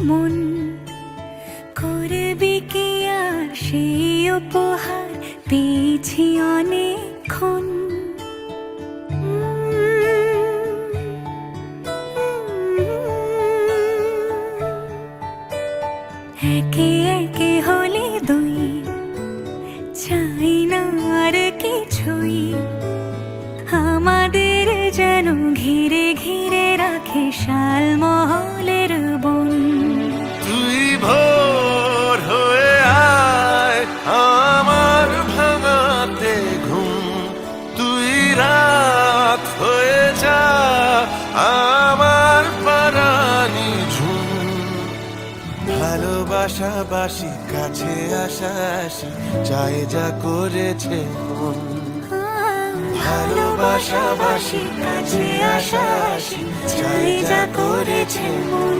মন করবি কি আর সেই উপহার পেয়েছি অনেকক্ষণ। একে একে হলে দুই, চাই না আর কিছুই, আমাদের যেন ঘিরে ঘিরে রাখে শালমহলের বন। তুই ভোর হয়ে আয় আমার ভাঙাতে ঘুম, তুই রাত হয়ে যা আমার পরানি ঝুম। ভালোবাসাবাসি কাছে আসাসি চাই যা করেছে মন। ভালোবাসাবাসি কাছে আসাসি চাই যা করেছে মন।